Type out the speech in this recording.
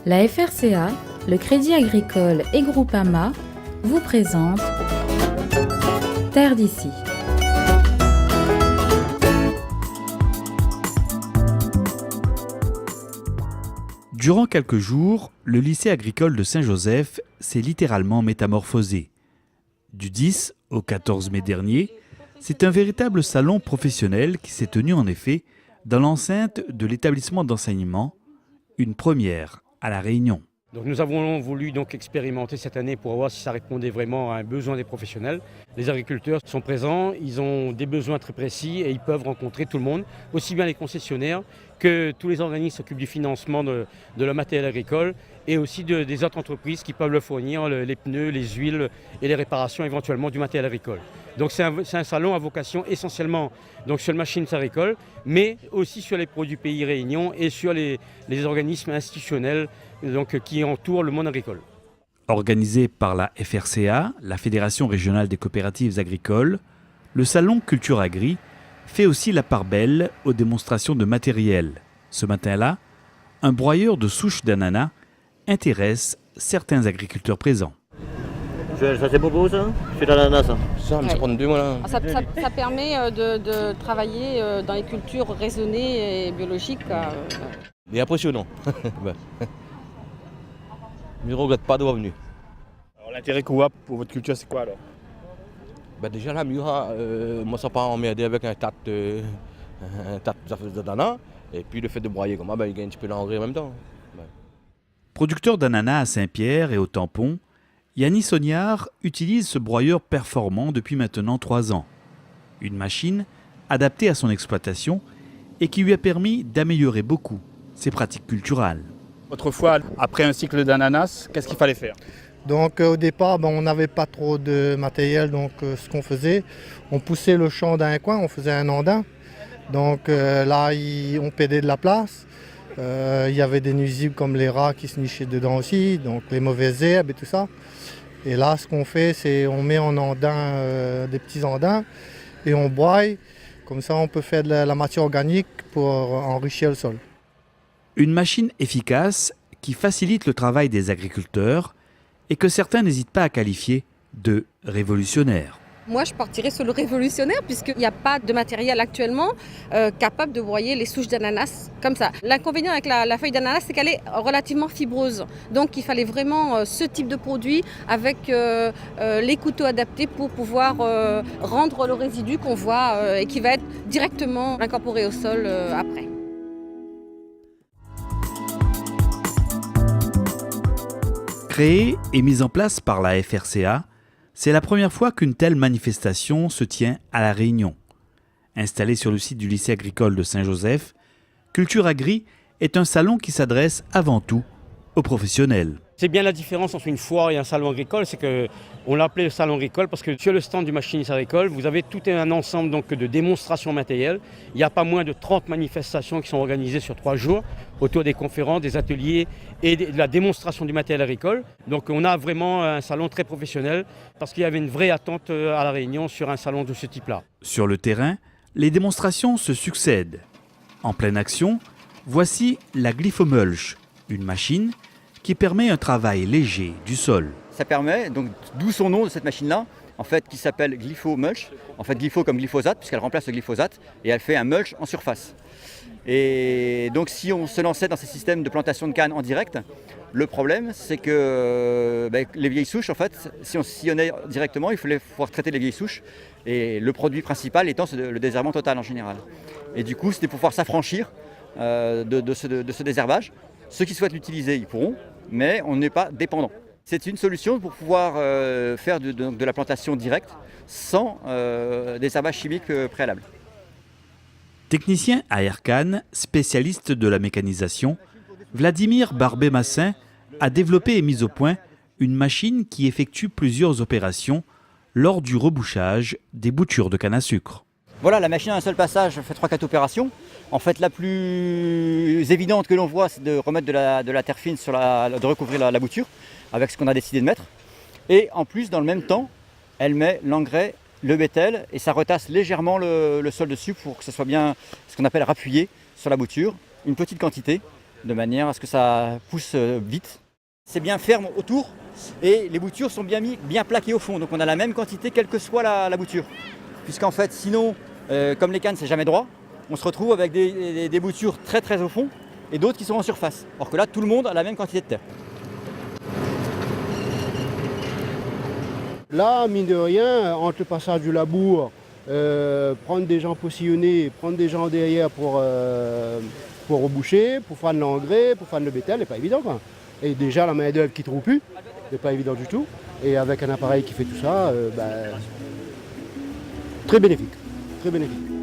La FRCA, le Crédit Agricole et Groupama vous présentent Terre d'ici. Durant quelques jours, le lycée agricole de Saint-Joseph s'est littéralement métamorphosé. Du 10 au 14 mai dernier, c'est un véritable salon professionnel qui s'est tenu en effet dans l'enceinte de l'établissement d'enseignement, une première à La Réunion. Donc nous avons voulu expérimenter cette année pour voir si ça répondait vraiment à un besoin des professionnels. Les agriculteurs sont présents, ils ont des besoins très précis et ils peuvent rencontrer tout le monde, aussi bien les concessionnaires que tous les organismes qui s'occupent du financement de leur matériel agricole et aussi des autres entreprises qui peuvent leur fournir les pneus, les huiles et les réparations éventuellement du matériel agricole. Donc c'est un salon à vocation essentiellement sur les machines agricoles, mais aussi sur les produits pays Réunion et sur les organismes institutionnels qui entourent le monde agricole. Organisé par la FRCA, la Fédération régionale des coopératives agricoles, le salon Culture Agri fait aussi la part belle aux démonstrations de matériel. Ce matin-là, un broyeur de souches d'ananas intéresse certains agriculteurs présents. Ça c'est beau ça? C'est de l'ananas ça? Ça me prend deux mois là. Ça permet de travailler dans les cultures raisonnées et biologiques. Il est impressionnant. Je ne regrette pas d'avoir venu. Alors l'intérêt qu'on voit pour votre culture c'est quoi alors? Déjà la Mura, moi ça pas emmerdé avec un tas d'ananas. Et puis le fait de broyer comme ça, il gagne un petit peu l'engrais en même temps. Producteur d'ananas à Saint-Pierre et au Tampon, Yannis Sognard utilise ce broyeur performant depuis maintenant 3 ans. Une machine adaptée à son exploitation et qui lui a permis d'améliorer beaucoup ses pratiques culturales. Autrefois, après un cycle d'ananas, qu'est-ce qu'il fallait faire? Donc au départ, on n'avait pas trop de matériel, donc ce qu'on faisait, on poussait le champ d'un coin, on faisait un andin. Donc là, on perdait de la place. Il y avait des nuisibles comme les rats qui se nichaient dedans aussi, donc les mauvaises herbes et tout ça. Et là, ce qu'on fait, c'est on met en andin des petits andins et on broie. Comme ça, on peut faire de la matière organique pour enrichir le sol. Une machine efficace qui facilite le travail des agriculteurs et que certains n'hésitent pas à qualifier de révolutionnaire. Moi, je partirais sur le révolutionnaire puisqu'il n'y a pas de matériel actuellement capable de broyer les souches d'ananas comme ça. L'inconvénient avec la feuille d'ananas, c'est qu'elle est relativement fibreuse. Donc, il fallait vraiment ce type de produit avec les couteaux adaptés pour pouvoir rendre le résidu qu'on voit et qui va être directement incorporé au sol après. Créée et mise en place par la FRCA, c'est la première fois qu'une telle manifestation se tient à La Réunion. Installée sur le site du lycée agricole de Saint-Joseph, Culture Agri est un salon qui s'adresse avant tout aux professionnels. C'est bien la différence entre une foire et un salon agricole, c'est qu'on l'appelait le salon agricole parce que sur le stand du machiniste agricole, vous avez tout un ensemble de démonstrations matérielles. Il n'y a pas moins de 30 manifestations qui sont organisées sur 3 jours autour des conférences, des ateliers et de la démonstration du matériel agricole. Donc on a vraiment un salon très professionnel parce qu'il y avait une vraie attente à La Réunion sur un salon de ce type-là. Sur le terrain, les démonstrations se succèdent. En pleine action, voici la Glyphomulch, une machine qui permet un travail léger du sol. Ça permet, donc d'où son nom de cette machine-là, en fait, qui s'appelle Glyphomulch. En fait, glypho comme glyphosate, puisqu'elle remplace le glyphosate, et elle fait un mulch en surface. Et donc si on se lançait dans ces systèmes de plantation de canne en direct, le problème c'est que les vieilles souches, en fait, si on sillonnait directement, il fallait pouvoir traiter les vieilles souches, et le produit principal étant le désherbement total en général. Et du coup, c'était pour pouvoir s'affranchir de ce désherbage. Ceux qui souhaitent l'utiliser, ils pourront, mais on n'est pas dépendant. C'est une solution pour pouvoir faire de la plantation directe sans désherbage chimique préalable. Technicien à Aircan, spécialiste de la mécanisation, Vladimir Barbet-Massin a développé et mis au point une machine qui effectue plusieurs opérations lors du rebouchage des boutures de canne à sucre. Voilà, la machine à un seul passage fait 3-4 opérations. En fait, la plus évidente que l'on voit, c'est de remettre de la terre fine, de recouvrir la bouture avec ce qu'on a décidé de mettre. Et en plus, dans le même temps, elle met l'engrais, le bétel, et ça retasse légèrement le sol dessus pour que ce soit bien ce qu'on appelle rappuyé sur la bouture, une petite quantité. de manière à ce que ça pousse vite. C'est bien ferme autour et les boutures sont bien plaquées au fond, donc on a la même quantité quelle que soit la bouture. Puisqu'en fait, sinon, comme les cannes, c'est jamais droit, on se retrouve avec des boutures très très au fond et d'autres qui sont en surface. Or que là, tout le monde a la même quantité de terre. Là, mine de rien, entre le passage du labour, prendre des gens pour sillonner, prendre des gens derrière pour reboucher, pour faire de l'engrais, pour faire de le bétail, c'est pas évident quoi. Et déjà la main d'œuvre qui ne trouve plus, c'est pas évident du tout. Et avec un appareil qui fait tout ça, très bénéfique, très bénéfique.